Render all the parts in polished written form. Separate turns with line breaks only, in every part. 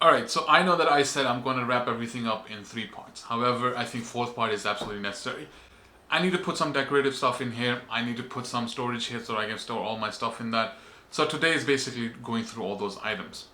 Alright, so I know that I said I'm going to wrap everything up in 3 parts. However, I think 4th part is absolutely necessary. I need to put some decorative stuff in here. I need to put some storage here so I can store all my stuff in that. So today is basically going through all those items.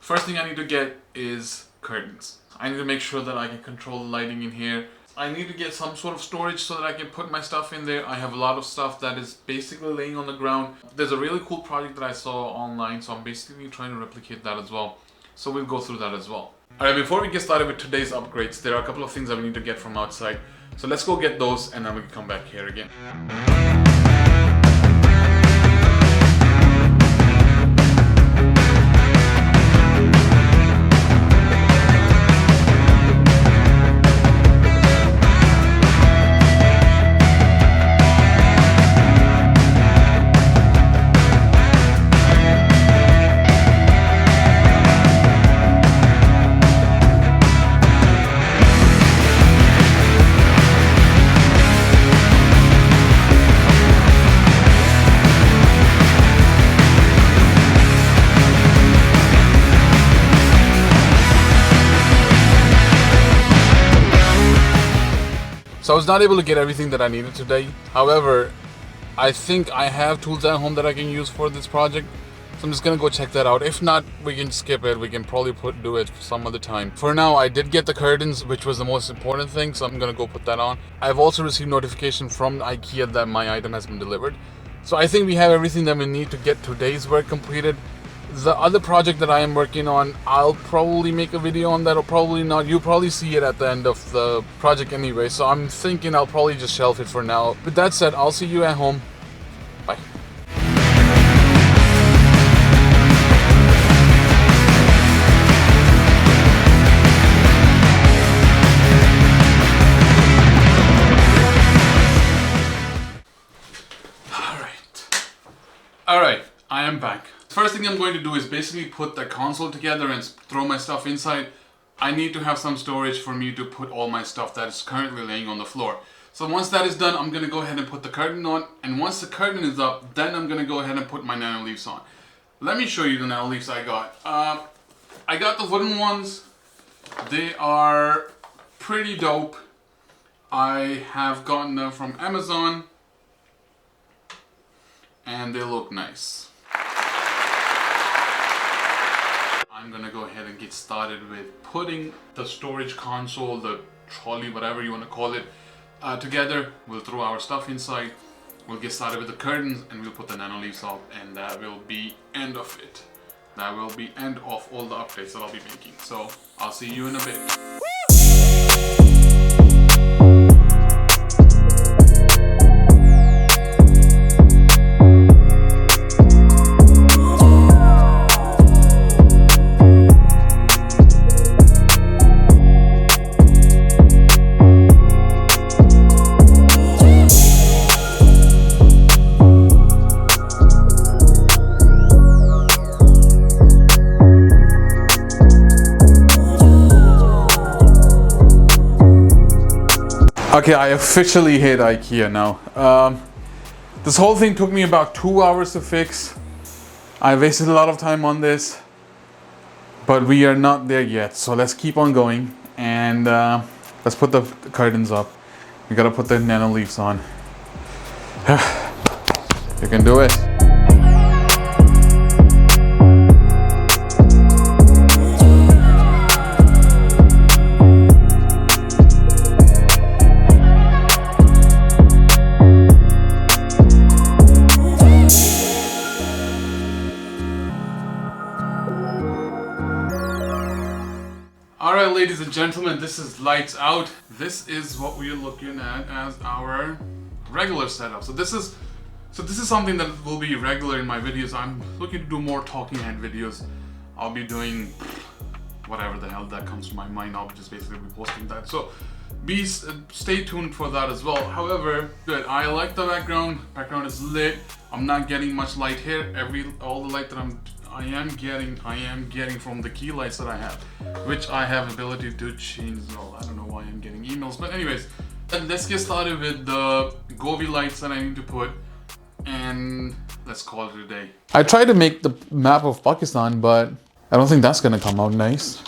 First thing I need to get is curtains. I need to make sure that I can control the lighting in here. I need to get some sort of storage so that I can put my stuff in there. I have a lot of stuff that is basically laying on the ground. There's a really cool project that I saw online, so I'm basically trying to replicate that as well. So we'll go through that as well. Alright, before we get started with today's upgrades, there are a couple of things that we need to get from outside. So let's go get those and then we can come back here again. So I was not able to get everything that I needed today. However, I think I have tools at home that I can use for this project. So I'm just gonna go check that out. If not, we can skip it. We can probably do it some other time. For now, I did get the curtains, which was the most important thing. So I'm gonna go put that on. I've also received notification from IKEA that my item has been delivered. So I think we have everything that we need to get today's work completed. The other project that I am working on, I'll probably make a video on that or probably not. You'll probably see it at the end of the project anyway. So I'm thinking I'll probably just shelf it for now. With that said, I'll see you at home. Bye. Alright, I am back. First thing I'm going to do is basically put the console together and throw my stuff inside. I need to have some storage for me to put all my stuff that is currently laying on the floor. So once that is done, I'm going to go ahead and put the curtain on. And once the curtain is up, then I'm going to go ahead and put my nano leaves on. Let me show you the nano leaves I got. I got the wooden ones. They are pretty dope. I have gotten them from Amazon. And they look nice. I'm gonna go ahead and get started with putting the storage console, the trolley, whatever you want to call it, together. We'll throw our stuff inside. We'll get started with the curtains and we'll put the nano leaves up, and that will be end of it. That will be end of all the updates that I'll be making. So I'll see you in a bit. Okay, I officially hate IKEA now. This whole thing took me about 2 hours to fix. I wasted a lot of time on this, but we are not there yet. So let's keep on going and let's put the curtains up. We gotta put the nano leaves on. You can do it. Alright, ladies and gentlemen, this is lights out. This is what we are looking at as our regular setup. So this is something that will be regular in my videos. I'm looking to do more talking head videos. I'll be doing whatever the hell that comes to my mind. I'll just basically be posting that. So stay tuned for that as well. However, good. I like the background. Background is lit. I'm not getting much light here. All the light that I am getting from the key lights that I have, which I have ability to change. Well, I don't know why I'm getting emails, but anyways, Let's get started with the Govi lights that I need to put, and let's call it a day. I tried to make the map of Pakistan, but I don't think that's gonna come out nice.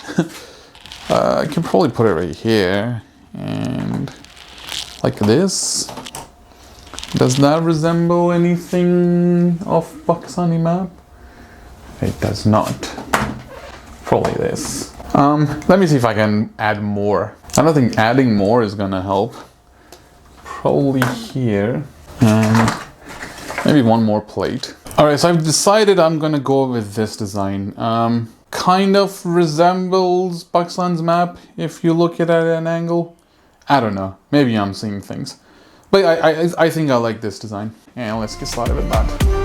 I can probably put it right here, and like this. Does that resemble anything of Pakistani map? It does not. Probably this. Let me see if I can add more. I don't think adding more is gonna help. Probably here, and maybe one more plate. All right, so I've decided I'm gonna go with this design. Kind of resembles Pakistan's map if you look at it at an angle. I don't know, maybe I'm seeing things. But I think I like this design. And let's get started with that.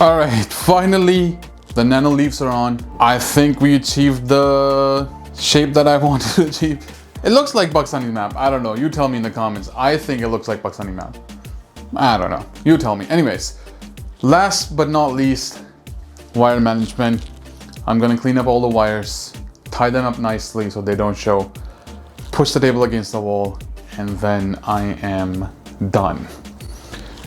All right, finally, the nano leaves are on. I think we achieved the shape that I wanted to achieve. It looks like Pakistani map. I don't know. You tell me in the comments. I think it looks like Pakistani map. I don't know. You tell me. Anyways, last but not least, wire management. I'm gonna clean up all the wires, tie them up nicely so they don't show, push the table against the wall, and then I am done.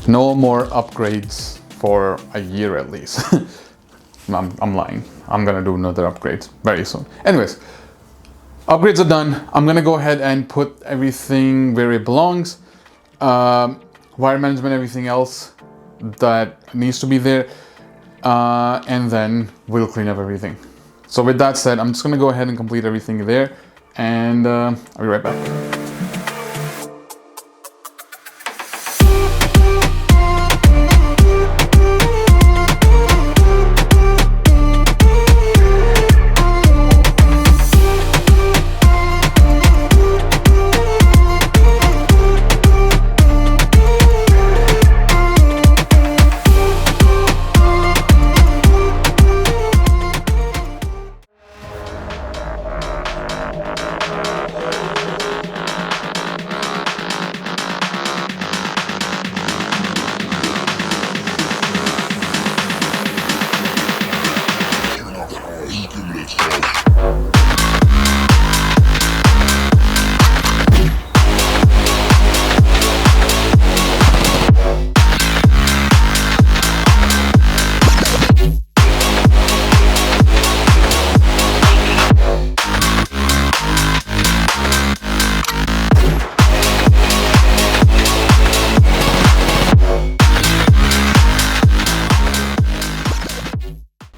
No more upgrades for a year at least. I'm lying. I'm gonna do another upgrade very soon. Anyways, upgrades are done. I'm gonna go ahead and put everything where it belongs. Wire management, everything else that needs to be there. And then we'll clean up everything. So with that said, I'm just gonna go ahead and complete everything there. And I'll be right back.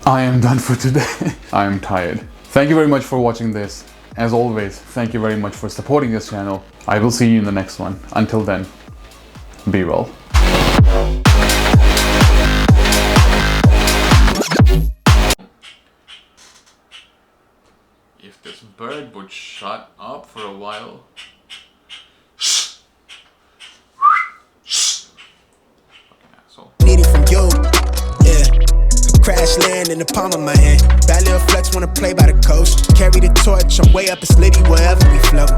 I am done for today. I am tired. Thank you very much for watching this. As always, thank you very much for supporting this channel. I will see you in the next one. Until then, be well. If this bird would shut up for a while.
Need it from you, yeah. Crash land in the palm of my hand. Bad little flex, wanna play by the coast. Carry the torch, I'm way up a slitty wherever we float.